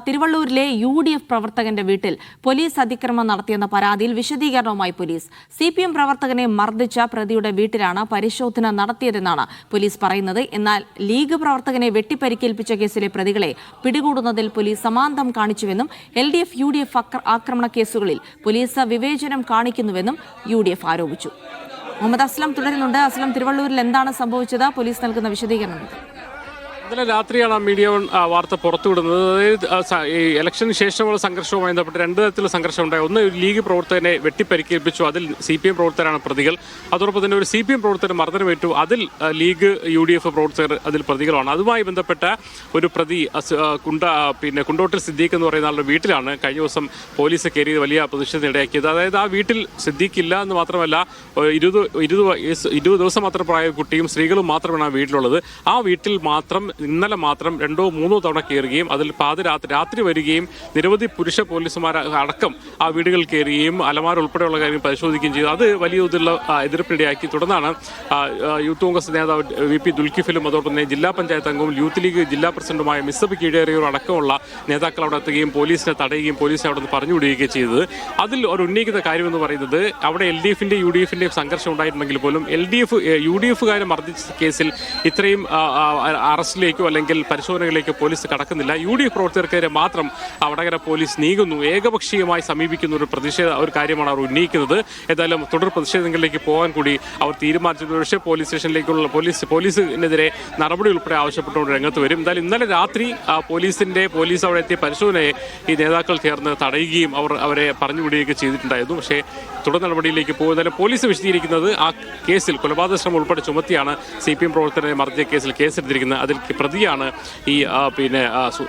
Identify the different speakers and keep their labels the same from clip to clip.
Speaker 1: തിരുവള്ളൂരിലെ UDF പ്രവർത്തകന്റെ വീട്ടിൽ police അതിക്രമം നടത്തിയെന്ന പരാതിയിൽ വിശദീകരണവുമായി പോലീസ്. CPM പ്രവർത്തകനെ മർദ്ദിച്ച പ്രതിയുടെ വീട്ടിലാണ് പരിശോധന നടത്തിയതെന്നാണ് പോലീസ് പറയുന്നത്. എന്നാൽ ലീഗ് പ്രവർത്തകനെ വെട്ടിപ്പരിക്കേൽപ്പിച്ച കേസിലെ പ്രതികളെ പിടികൂടുന്നതിൽ പോലീസ് സമാന്തം കാണിച്ചുവെന്നും LDF UDF ആക്രമണ കേസുകളിൽ പോലീസ് വിവേചനം കാണിക്കുന്നുവെന്നും UDF ആരോപിച്ചു. മുഹമ്മദ് അസ്ലം തുടരുന്നുണ്ട്. അസ്ലം, തിരുവള്ളൂരിൽ എന്താണ് സംഭവിച്ചത്? പോലീസ് നൽകുന്ന വിശദീകരണം.
Speaker 2: ഇന്നലെ രാത്രിയാണ് മീഡിയ വാർത്ത പുറത്തുവിടുന്നത്. അതായത് ഈ ഇലക്ഷന് ശേഷമുള്ള സംഘർഷവുമായി ബന്ധപ്പെട്ട് രണ്ട് തരത്തിലുള്ള സംഘർഷം ഉണ്ടായി. ഒന്ന്, ഒരു ലീഗ് പ്രവർത്തകനെ വെട്ടിപ്പരിക്കേൽപ്പിച്ചു, അതിൽ CPM പ്രവർത്തകരാണ് പ്രതികൾ. അതോടൊപ്പം തന്നെ ഒരു CPM പ്രവർത്തകന് മർദ്ദനമേറ്റു, അതിൽ ലീഗ് UDF പ്രവർത്തകർ അതിൽ പ്രതികളാണ്. അതുമായി ബന്ധപ്പെട്ട ഒരു പ്രതി കുണ്ടോട്ടിൽ സിദ്ദീഖ് എന്ന് പറയുന്ന ആളുടെ വീട്ടിലാണ് കഴിഞ്ഞ ദിവസം പോലീസ് കയറിയത് വലിയ പ്രതിഷേധം ഇടയാക്കിയത്. അതായത് ആ വീട്ടിൽ സിദ്ദീഖ് ഇല്ല എന്ന് മാത്രമല്ല, 20 ദിവസം മാത്രം പ്രായ കുട്ടിയും സ്ത്രീകളും മാത്രമാണ് ആ വീട്ടിലുള്ളത്. ആ വീട്ടിൽ ഇന്നലെ മാത്രം 2-3 തവണ കയറുകയും അതിൽ രാത്രി വരികയും നിരവധി പുരുഷ പോലീസുമാർ അടക്കം ആ വീടുകൾ കയറുകയും അലമാര ഉൾപ്പെടെയുള്ള കാര്യം പരിശോധിക്കുകയും ചെയ്തു. അത് വലിയ തോതിലുള്ള എതിർപ്പിനിടയാക്കി. തുടർന്നാണ് യൂത്ത് കോൺഗ്രസ് നേതാവ് VP ദുൽകിഫിലും അതോടൊപ്പം തന്നെ ജില്ലാ പഞ്ചായത്ത് അംഗവും യൂത്ത് ലീഗ് ജില്ലാ പ്രസിഡന്റുമായ മിസ്സബ് കീഴേറിയവർ അടക്കമുള്ള നേതാക്കൾ അവിടെ എത്തുകയും പോലീസിനെ തടയുകയും പോലീസിനെ അവിടെ നിന്ന് പറഞ്ഞുവിടുകയും ചെയ്തത്. അതിൽ ഒരു ഉന്നയിക്കുന്ന കാര്യമെന്ന് പറയുന്നത്, അവിടെ LDFന്റെയും UDFന്റെയും സംഘർഷം ഉണ്ടായിട്ടുണ്ടെങ്കിൽ പോലും UDFകാരെ മർദ്ദിച്ച കേസിൽ ഇത്രയും അറസ്റ്റിലേക്കോ അല്ലെങ്കിൽ പരിശോധനകളിലേക്കോ പോലീസ് കടക്കുന്നില്ല. UDF പ്രവർത്തകർക്കെതിരെ മാത്രം വടകര പോലീസ് നീങ്ങുന്നു, ഏകപക്ഷീയമായി സമീപിക്കുന്ന ഒരു കാര്യമാണ് അവർ ഉന്നയിക്കുന്നത്. ഏതായാലും തുടർ പ്രതിഷേധങ്ങളിലേക്ക് പോകാൻ കൂടി അവർ തീരുമാനിച്ചത്. പക്ഷേ പോലീസ് സ്റ്റേഷനിലേക്കുള്ള പോലീസിനെതിരെ നടപടി ഉൾപ്പെടെ ആവശ്യപ്പെട്ടുകൊണ്ട് രംഗത്ത് വരും. എന്തായാലും ഇന്നലെ രാത്രി പോലീസ് അവിടെ എത്തിയ പരിശോധനയെ ഈ നേതാക്കൾ ചേർന്ന് തടയുകയും അവരെ പറഞ്ഞുവിടുകയൊക്കെ ചെയ്തിട്ടുണ്ടായിരുന്നു. പക്ഷേ തുടർ നടപടിയിലേക്ക് പോകുന്നതിന് പോലീസ് വിശദീകരിക്കുന്നത്, ആ കേസിൽ കൊലപാതക ശ്രമം ഉൾപ്പെടെ ചുമത്തിയാണ് CPM പ്രവർത്തകരെ മർദ്ദിച്ച കേസിൽ കേസെടുത്തിരിക്കുന്നത്. അതിൽ പ്രതിയാണ് ഈ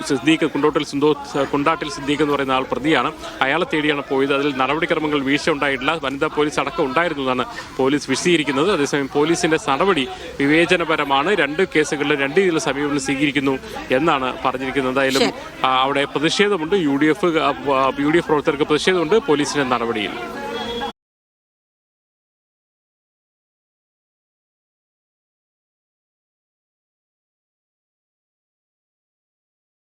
Speaker 2: സിദ്ദീഖ്, കുണ്ടാട്ടിൽ സിദ്ദീഖ് എന്ന് പറയുന്ന ആൾ പ്രതിയാണ്. അയാളെ തേടിയാണ് പോയത്. അതിൽ നടപടിക്രമങ്ങൾ വീഴ്ച ഉണ്ടായിട്ടില്ല, വനിതാ പോലീസ് അടക്കം ഉണ്ടായിരുന്നു എന്നാണ് പോലീസ് വിശദീകരിക്കുന്നത്. അതേസമയം പോലീസിന്റെ നടപടി വിവേചനപരമാണ്, 2 കേസുകളിലും 2 രീതിയിലുള്ള സമീപനം സ്വീകരിക്കുന്നു എന്നാണ് പറഞ്ഞിരിക്കുന്നത്. എന്തായാലും അവിടെ പ്രതിഷേധമുണ്ട്, UDF പ്രവർത്തകർക്ക് പ്രതിഷേധമുണ്ട് പോലീസിന്റെ നടപടിയിൽ.